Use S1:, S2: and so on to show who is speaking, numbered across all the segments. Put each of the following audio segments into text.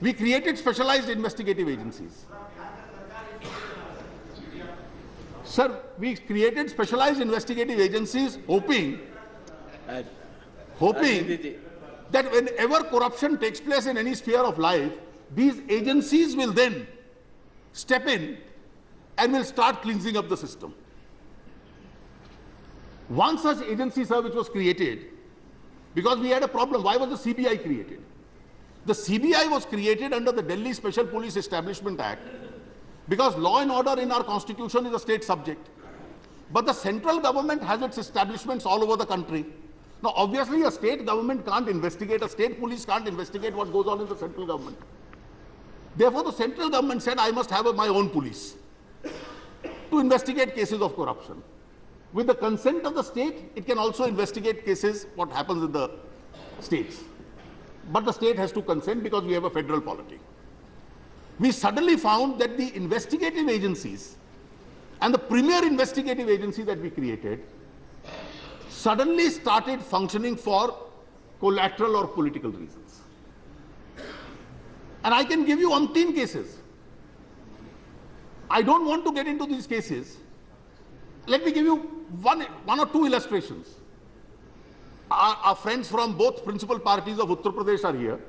S1: We created specialized investigative agencies. Sir, we created specialized investigative agencies hoping that whenever corruption takes place in any sphere of life, these agencies will then step in and will start cleansing up the system. One such agency, sir, which was created, because we had a problem. Why was the CBI created? The CBI was created under the Delhi Special Police Establishment Act because law and order in our constitution is a state subject. But the central government has its establishments all over the country. Now, obviously, a state government can't investigate, a state police can't investigate what goes on in the central government. Therefore, the central government said, I must have my own police to investigate cases of corruption. With the consent of the state, it can also investigate cases, what happens in the states. But the state has to consent because we have a federal polity. We suddenly found that the investigative agencies and the premier investigative agency that we created suddenly started functioning for collateral or political reasons. And I can give you umpteen cases. I don't want to get into these cases. Let me give you one or two illustrations. Our friends from both principal parties of Uttar Pradesh are here.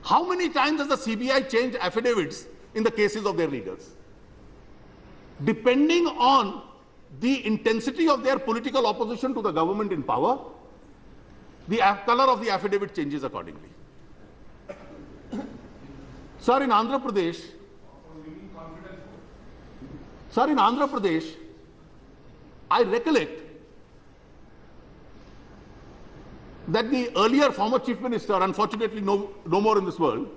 S1: How many times has the CBI changed affidavits in the cases of their leaders? Depending on the intensity of their political opposition to the government in power, the color of the affidavit changes accordingly. Sir, in Andhra Pradesh, I recollect that the earlier former chief minister, unfortunately no more in this world,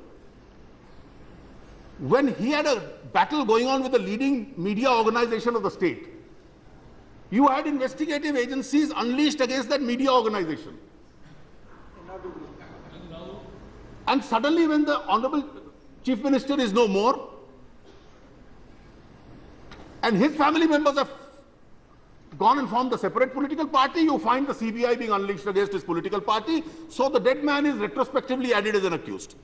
S1: when he had a battle going on with the leading media organization of the state, you had investigative agencies unleashed against that media organization. And suddenly when the honorable chief minister is no more, and his family members have gone and formed a separate political party, you find the CBI being unleashed against his political party, so the dead man is retrospectively added as an accused.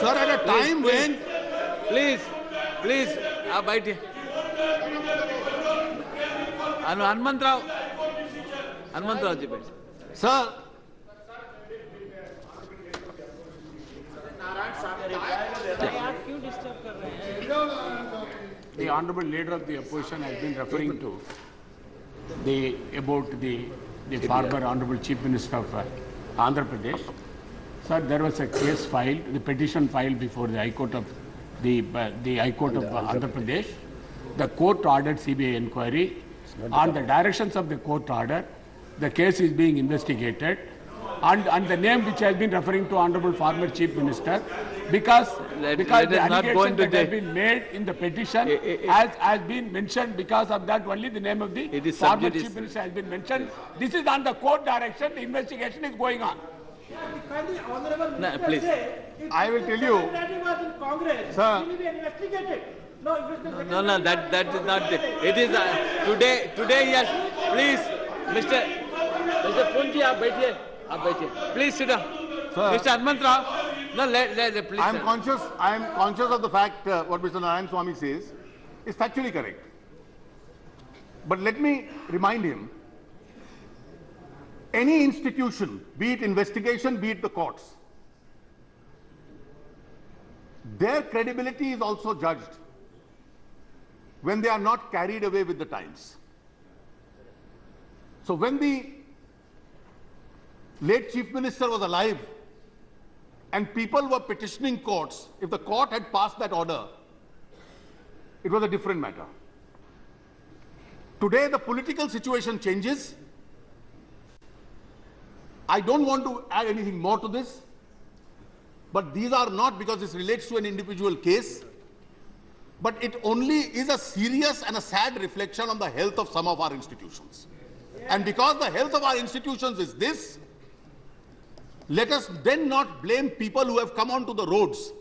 S1: Sir, at a time when...
S2: Please, बैठिए. हनुमंतराव जी बैठिए.
S1: Sir,
S3: the honorable leader of the opposition has been referring to about the former honorable chief minister of Andhra Pradesh. Sir, there was a case filed, the petition filed before the High Court of High Court of Andhra Pradesh. The court ordered CBI inquiry. On the directions of the court order, the case is being investigated, and the name which has been referring to honorable former chief minister, because the allegation that has been made in the petition has been mentioned, because of that only the name of the former chief minister has been mentioned. This is on the court direction, the investigation is going on.
S2: No, please.
S1: I will tell you, sir.
S2: No, that is not it is today yes, please, Mr. Punji, आप बैठिए. Please sit down.
S1: Sir,
S2: Mr. Hanumantrao, no, please.
S1: I am conscious of the fact what Mr. Narayan Swamy says is factually correct. But let me remind him, any institution, be it investigation, be it the courts, their credibility is also judged when they are not carried away with the times. So when the late chief minister was alive and people were petitioning courts, if the court had passed that order, it was a different matter. Today the political situation changes. I don't want to add anything more to this, but these are not because this relates to an individual case, but it only is a serious and a sad reflection on the health of some of our institutions. And because the health of our institutions is this, let us then not blame people who have come onto the roads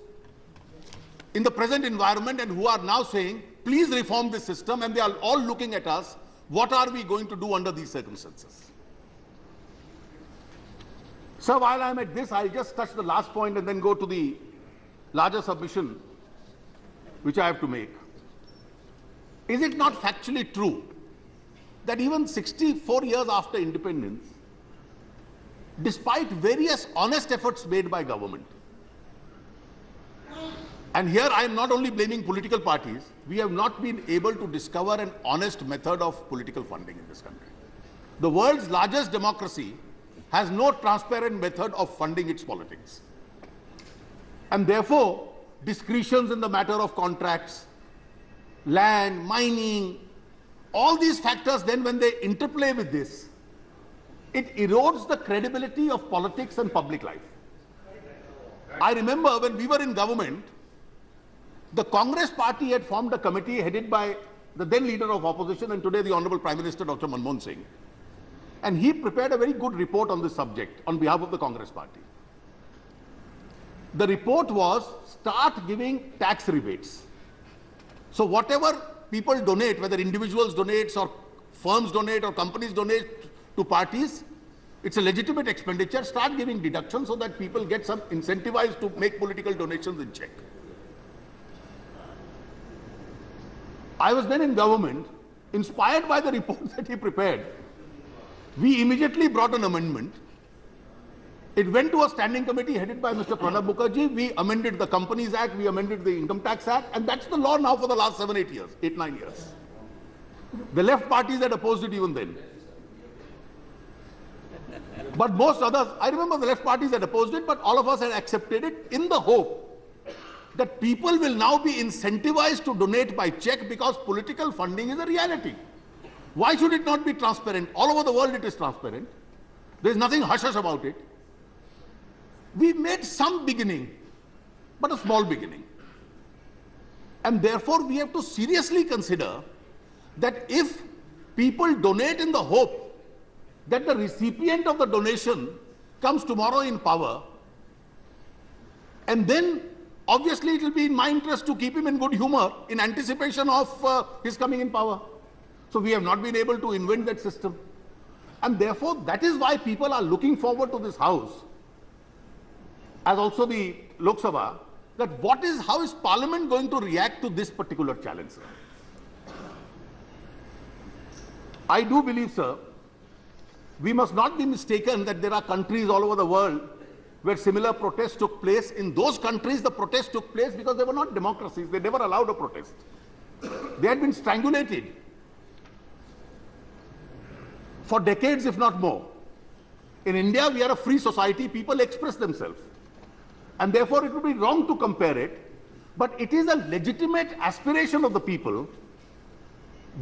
S1: in the present environment and who are now saying please reform this system, and they are all looking at us. What are we going to do under these circumstances? Sir, while I'm at this, I'll just touch the last point and then go to the larger submission which I have to make. Is it not factually true that even 64 years after independence, despite various honest efforts made by government, and here I am not only blaming political parties, we have not been able to discover an honest method of political funding in this country. The world's largest democracy has no transparent method of funding its politics. And therefore, discretions in the matter of contracts, land, mining, all these factors, then when they interplay with this, it erodes the credibility of politics and public life. I remember when we were in government, the Congress party had formed a committee headed by the then leader of opposition and today the Honorable Prime Minister Dr. Manmohan Singh. And he prepared a very good report on this subject on behalf of the Congress party. The report was, start giving tax rebates. So whatever people donate, whether individuals donate or firms donate or companies donate to parties, it's a legitimate expenditure. Start giving deductions so that people get some incentivized to make political donations in check. I was then in government, inspired by the report that he prepared. We immediately brought an amendment. It went to a standing committee headed by Mr. Pranab Mukherjee. We amended the Companies Act, we amended the Income Tax Act, and that's the law now for the last 7-8 years, 8-9 years. The left parties had opposed it even then. But most others, I remember the left parties had opposed it, but all of us had accepted it in the hope that people will now be incentivized to donate by check because political funding is a reality. Why should it not be transparent? All over the world it is transparent. There is nothing hush-hush about it. We made some beginning, but a small beginning. And therefore we have to seriously consider that if people donate in the hope that the recipient of the donation comes tomorrow in power, and then obviously it will be in my interest to keep him in good humor in anticipation of his coming in power. So we have not been able to invent that system. And therefore that is why people are looking forward to this house, as also the Lok Sabha, that how is Parliament going to react to this particular challenge, sir? I do believe, sir, we must not be mistaken that there are countries all over the world where similar protests took place. In those countries, the protests took place because they were not democracies. They never allowed a protest. They had been strangulated for decades, if not more. In India, we are a free society. People express themselves. And therefore, it would be wrong to compare it. But it is a legitimate aspiration of the people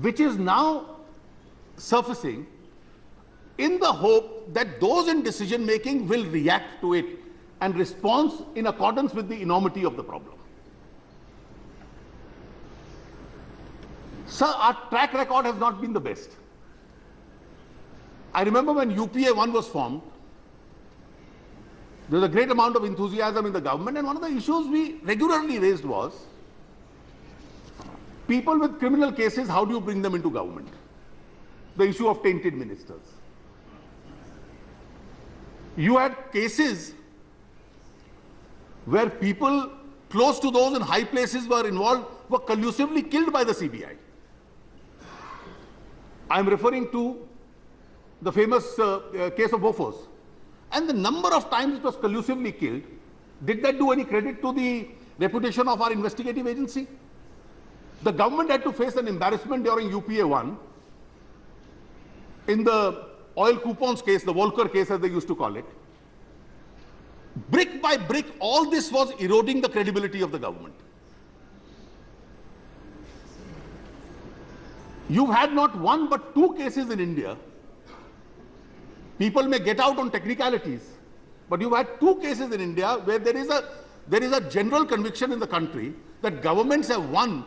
S1: which is now surfacing in the hope that those in decision making will react to it and respond in accordance with the enormity of the problem. Sir, our track record has not been the best. I remember when UPA 1 was formed, there was a great amount of enthusiasm in the government, and one of the issues we regularly raised was people with criminal cases, how do you bring them into government? The issue of tainted ministers. You had cases where people close to those in high places were involved, were collusively killed by the CBI. I am referring to the famous case of Bofors. And the number of times it was collusively killed, did that do any credit to the reputation of our investigative agency? The government had to face an embarrassment during UPA 1 in the oil coupons case, the Volcker case as they used to call it. Brick by brick, all this was eroding the credibility of the government. You've had not one but two cases in India. People may get out on technicalities, but you've had two cases in India where there is a general conviction in the country that governments have won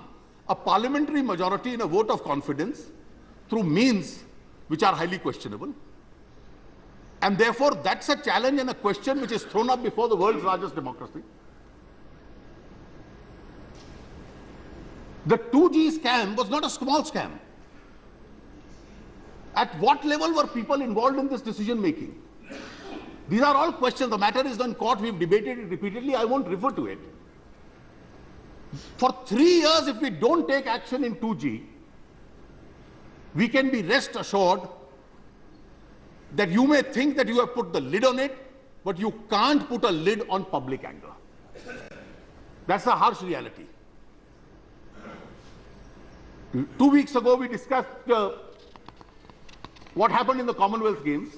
S1: a parliamentary majority in a vote of confidence through means which are highly questionable. And therefore, that's a challenge and a question which is thrown up before the world's largest democracy. The 2G scam was not a small scam. At what level were people involved in this decision making? These are all questions. The matter is in court. We've debated it repeatedly. I won't refer to it. For 3 years, if we don't take action in 2G, we can be rest assured that you may think that you have put the lid on it, but you can't put a lid on public anger. That's the harsh reality. 2 weeks ago, we discussed what happened in the Commonwealth Games.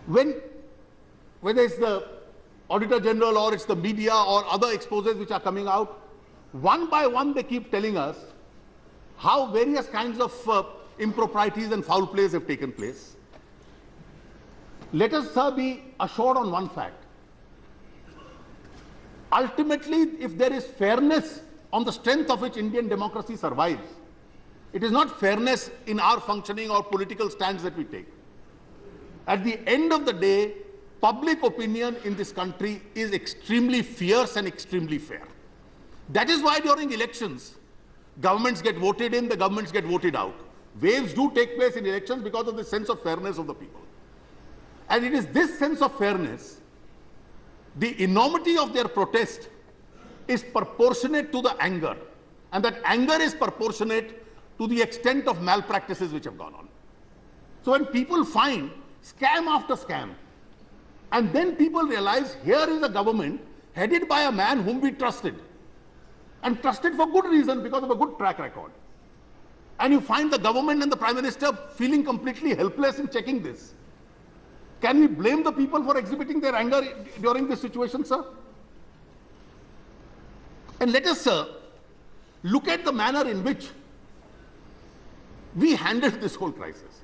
S1: Whether it's the Auditor General or it's the media or other exposes which are coming out, one by one they keep telling us how various kinds of improprieties and foul plays have taken place. Let us, sir, be assured on one fact. Ultimately, if there is fairness on the strength of which Indian democracy survives, it is not fairness in our functioning or political stands that we take. At the end of the day, public opinion in this country is extremely fierce and extremely fair. That is why during elections, governments get voted in, the governments get voted out. Waves do take place in elections because of the sense of fairness of the people. And it is this sense of fairness, the enormity of their protest is proportionate to the anger. And that anger is proportionate to the extent of malpractices which have gone on. So when people find scam after scam, and then people realize here is a government headed by a man whom we trusted, and trusted for good reason because of a good track record. And you find the government and the Prime Minister feeling completely helpless in checking this. Can we blame the people for exhibiting their anger during this situation, sir? And let us, sir, look at the manner in which we handled this whole crisis.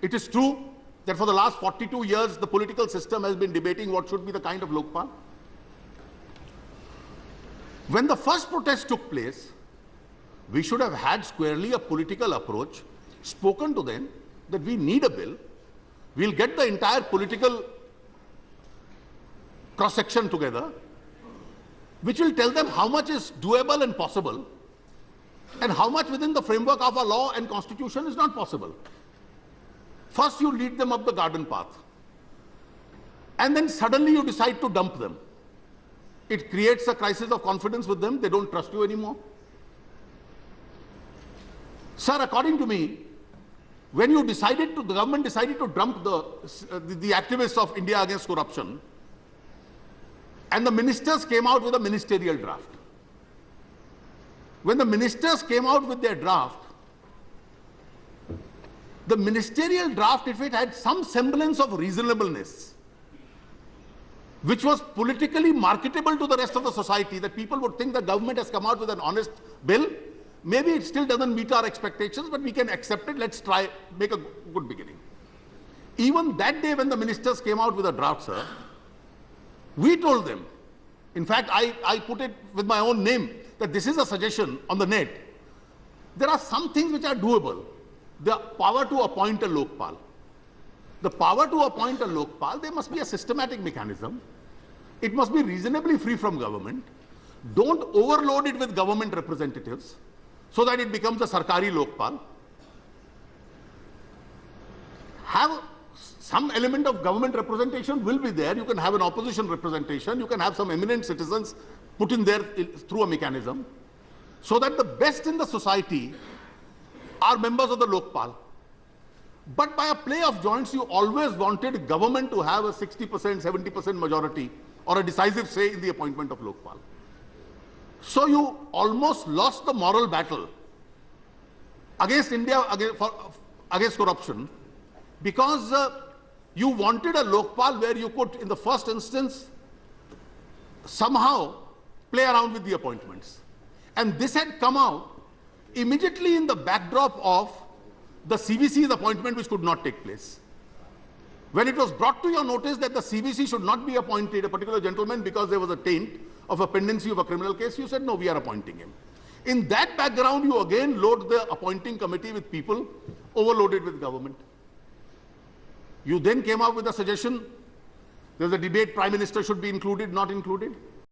S1: It is true that for the last 42 years, the political system has been debating what should be the kind of Lokpal. When the first protest took place, we should have had squarely a political approach, spoken to them that we need a bill. We'll get the entire political cross-section together, which will tell them how much is doable and possible, and how much within the framework of our law and constitution is not possible. First, you lead them up the garden path, and then suddenly you decide to dump them. It creates a crisis of confidence with them. They don't trust you anymore. Sir, according to me, when the government decided to dump the activists of India Against Corruption, and the ministers came out with a ministerial draft. When the ministers came out with their draft, the ministerial draft, if it had some semblance of reasonableness, which was politically marketable to the rest of the society, that people would think the government has come out with an honest bill, maybe it still doesn't meet our expectations, but we can accept it. Let's try, make a good beginning. Even that day when the ministers came out with a draft, sir, we told them, in fact, I put it with my own name, that this is a suggestion on the net. There are some things which are doable. The power to appoint a Lokpal. The power to appoint a Lokpal, there must be a systematic mechanism. It must be reasonably free from government. Don't overload it with government representatives so that it becomes a Sarkari Lokpal. Have some element of government representation will be there. You can have an opposition representation. You can have some eminent citizens put in there through a mechanism so that the best in the society are members of the Lokpal. But by a play of joints, you always wanted government to have a 60%, 70% majority or a decisive say in the appointment of Lokpal. So you almost lost the moral battle against India, against corruption, because you wanted a Lokpal where you could, in the first instance, somehow play around with the appointments. And this had come out immediately in the backdrop of the CVC's appointment, which could not take place. When it was brought to your notice that the CVC should not be appointed, a particular gentleman, because there was a taint of a pendency of a criminal case, you said, no, we are appointing him. In that background, you again load the appointing committee with people overloaded with government. You then came up with a suggestion. There's a debate, Prime Minister should be included, not included.